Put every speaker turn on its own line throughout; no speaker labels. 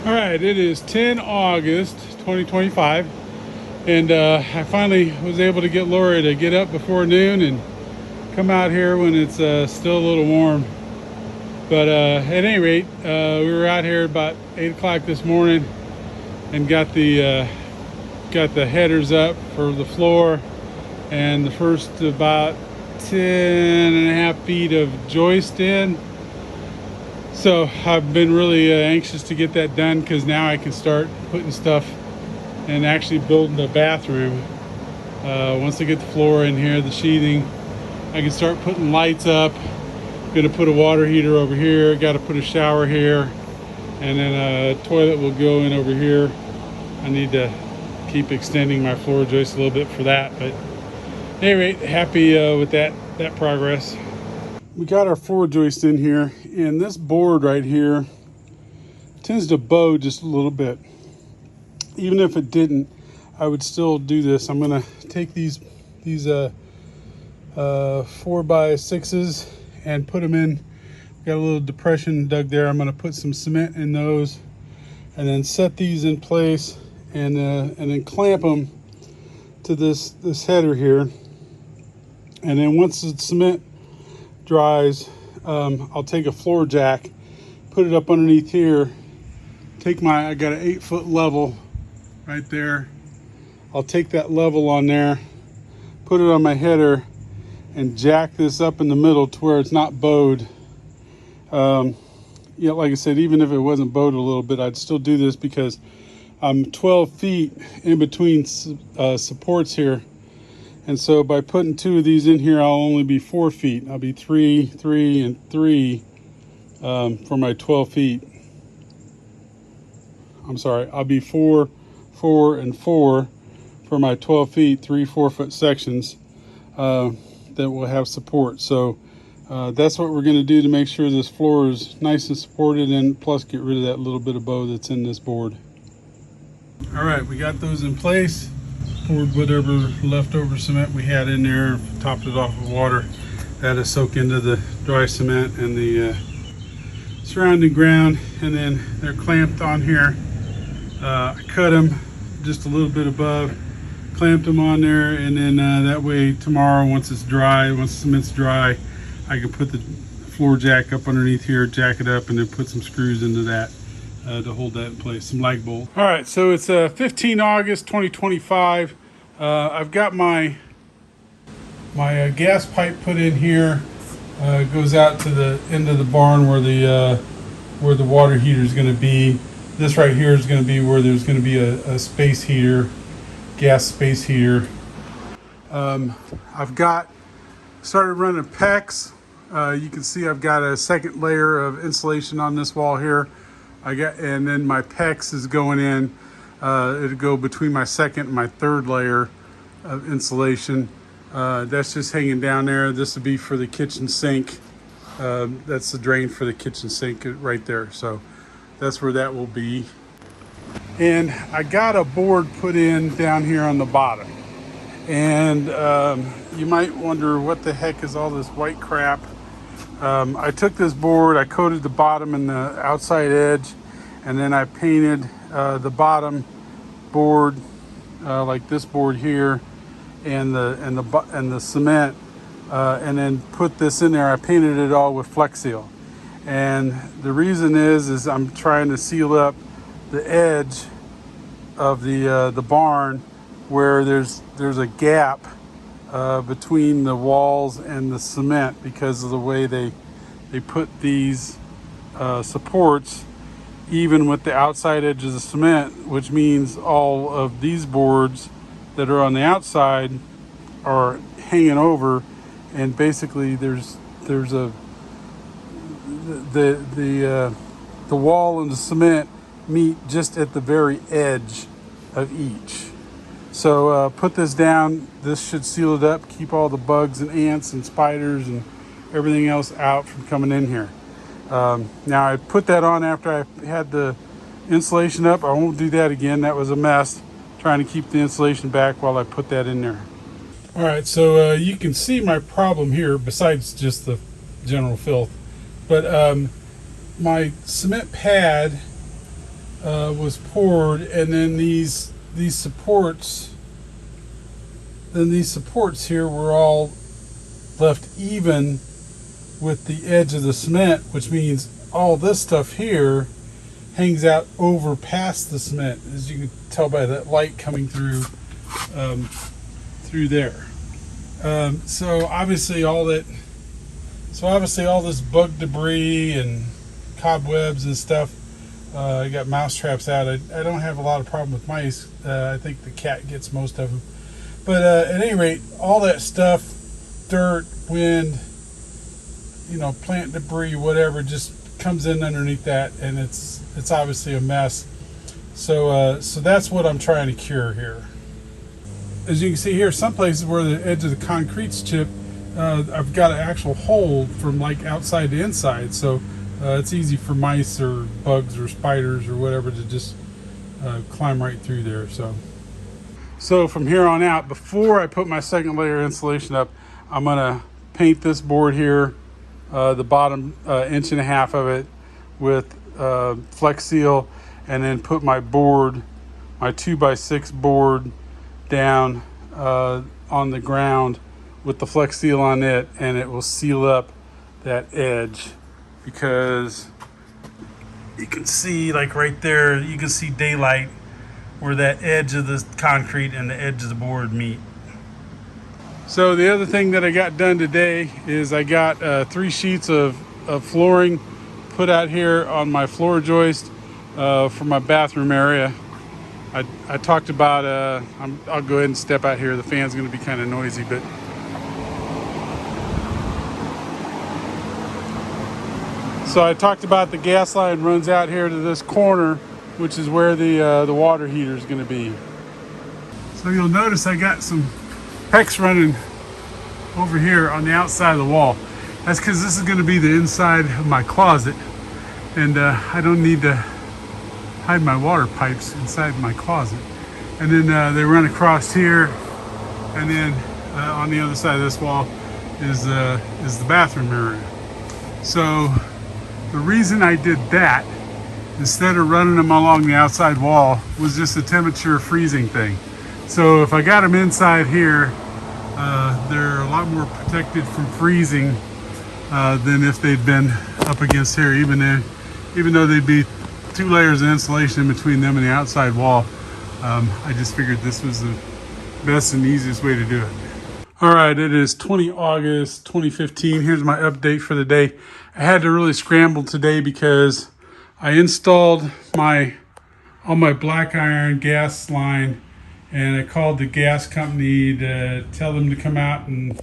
All right, it is 10 August 2025, and I finally was able to get Lori to get up before noon and come out here when it's still a little warm. But at any rate, we were out here about 8 o'clock this morning and got the headers up for the floor and the first about 10.5 feet of joist in. So I've been really anxious to get that done because now I can start putting stuff and actually building the bathroom. Once I get the floor in here, the sheathing, I can start putting lights up. Gonna put a water heater over here, got to put a shower here, and then a toilet will go in over here. I need to keep extending my floor joist a little bit for that, but at any rate, happy with that progress. We got our floor joist in here, and this board right here tends to bow just a little bit. Even if it didn't, I would still do this. I'm gonna take these 4x6s and put them in. Got a little depression dug there. I'm gonna put some cement in those, and then set these in place, and then clamp them to this header here. And then once the cement dries, I'll take a floor jack, put it up underneath here. I got an 8-foot level right there. I'll take that level on there, put it on my header, and jack this up in the middle to where it's not bowed. Yeah, like I said, even if it wasn't bowed a little bit, I'd still do this because I'm 12 feet in between supports here. And so by putting 2 of these in here, I'll only be 4 feet. I'll be 3, 3, and 3 for my 12 feet. I'm sorry, I'll be 4, 4, and 4 for my 12 feet, 3 4-foot sections that will have support. So that's what we're gonna do to make sure this floor is nice and supported, and plus get rid of that little bit of bow that's in this board. All right, we got those in place. Poured whatever leftover cement we had in there, topped it off with water. That to soak into the dry cement and the surrounding ground, and then they're clamped on here. I cut them just a little bit above, clamped them on there, and then that way tomorrow, once the cement's dry, I can put the floor jack up underneath here, jack it up, and then put some screws into that to hold that in place, some lag bolt. All right, so it's 15 August 2025. I've got my gas pipe put in here. It goes out to the end of the barn where the water heater is going to be. This right here is going to be where there's going to be a space heater, gas space heater. I've started running PEX. You can see I've got a second layer of insulation on this wall here. And then my PEX is going in. It'll go between my second and my third layer of insulation. That's just hanging down there. This would be for the kitchen sink. That's the drain for the kitchen sink right there. So that's where that will be. And I got a board put in down here on the bottom. And you might wonder, what the heck is all this white crap? I took this board, I coated the bottom and the outside edge, and then I painted the bottom board like this board here, and the cement, and then put this in there. I painted it all with Flex Seal, and the reason is I'm trying to seal up the edge of the barn where there's a gap between the walls and the cement because of the way they put these supports even with the outside edge of the cement, which means all of these boards that are on the outside are hanging over, and basically there's the wall and the cement meet just at the very edge of each. So put this down. This should seal it up, keep all the bugs and ants and spiders and everything else out from coming in here. Now I put that on after I had the insulation up. I won't do that again. That was a mess, trying to keep the insulation back while I put that in there. All right, so you can see my problem here, besides just the general filth. But my cement pad was poured, and then these supports, here were all left even with the edge of the cement, which means all this stuff here hangs out over past the cement, as you can tell by that light coming through through there. So obviously all this bug debris and cobwebs and stuff. I got mouse traps out. I don't have a lot of problem with mice. I think the cat gets most of them. But at any rate, all that stuff, dirt, wind, plant debris, whatever, just comes in underneath that, and it's obviously a mess. So that's what I'm trying to cure here. As you can see here, some places where the edge of the concrete's chipped, I've got an actual hole from like outside to inside, so it's easy for mice or bugs or spiders or whatever to just climb right through there. So from here on out, before I put my second layer insulation up, I'm gonna paint this board here, the bottom 1.5 inches of it, with Flex Seal, and then put my board, my 2x6 board, down on the ground with the Flex Seal on it, and it will seal up that edge, because you can see, like right there, you can see daylight where that edge of the concrete and the edge of the board meet. So the other thing that I got done today is I got 3 sheets of flooring put out here on my floor joist for my bathroom area. I talked about, I'll go ahead and step out here. The fan's gonna be kind of noisy, but so I talked about the gas line runs out here to this corner, which is where the water heater is gonna be. So you'll notice I got some PEX running over here on the outside of the wall. That's because this is gonna be the inside of my closet, and I don't need to hide my water pipes inside my closet. And then they run across here, and then on the other side of this wall is the bathroom area. So the reason I did that, instead of running them along the outside wall, was just a temperature freezing thing. So if I got them inside here, they're a lot more protected from freezing than if they'd been up against here, even though they'd be 2 layers of insulation in between them and the outside wall. I just figured this was the best and easiest way to do it. All right, it is 20 August 2015. Here's my update for the day. I had to really scramble today because I installed all my black iron gas line, and I called the gas company to tell them to come out and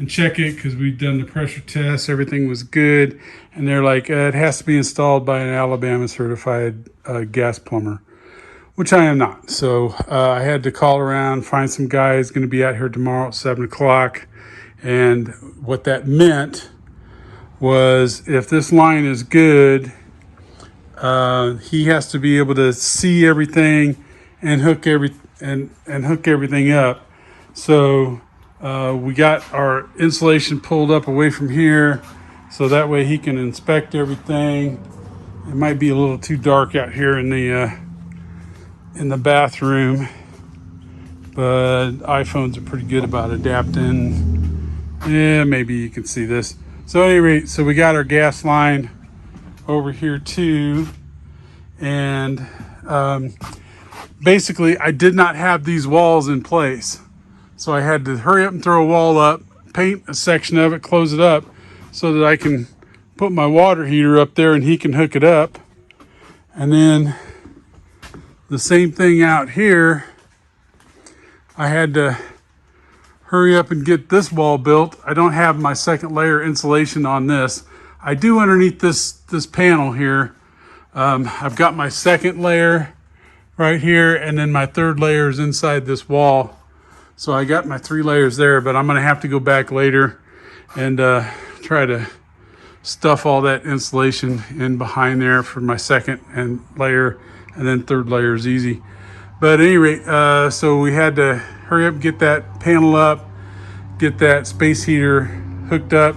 check it, because we'd done the pressure test, everything was good, and they're like, it has to be installed by an Alabama certified gas plumber, which I am not. So I had to call around, find some guys going to be out here tomorrow at 7 o'clock, and what that meant was, if this line is good, he has to be able to see everything and hook everything up. So we got our insulation pulled up away from here, so that way he can inspect everything. It might be a little too dark out here in the bathroom, but iPhones are pretty good about adapting. Yeah, maybe you can see this. So anyway, so we got our gas line over here too, and basically I did not have these walls in place. So I had to hurry up and throw a wall up, paint a section of it, close it up, so that I can put my water heater up there and he can hook it up. And then the same thing out here, I had to hurry up and get this wall built. I don't have my second layer insulation on this. I do underneath this panel here. I've got my second layer right here, and then my third layer is inside this wall. So I got my 3 layers there, but I'm gonna have to go back later and try to stuff all that insulation in behind there for my second layer, and then third layer is easy. But at any rate, so we had to hurry up and get that panel up, get that space heater hooked up,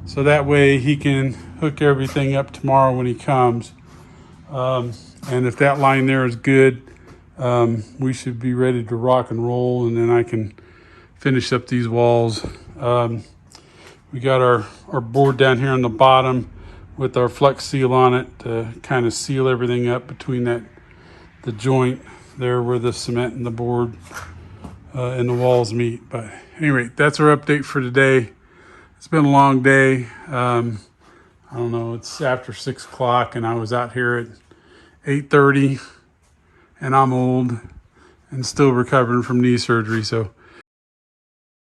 so that way he can hook everything up tomorrow when he comes. And if that line there is good, we should be ready to rock and roll, and then I can finish up these walls. We got our board down here on the bottom with our Flex Seal on it to kind of seal everything up between the joint there where the cement and the board and the walls meet. But anyway, that's our update for today. It's been a long day. I don't know, it's after 6 o'clock and I was out here at 8:30, and I'm old and still recovering from knee surgery. So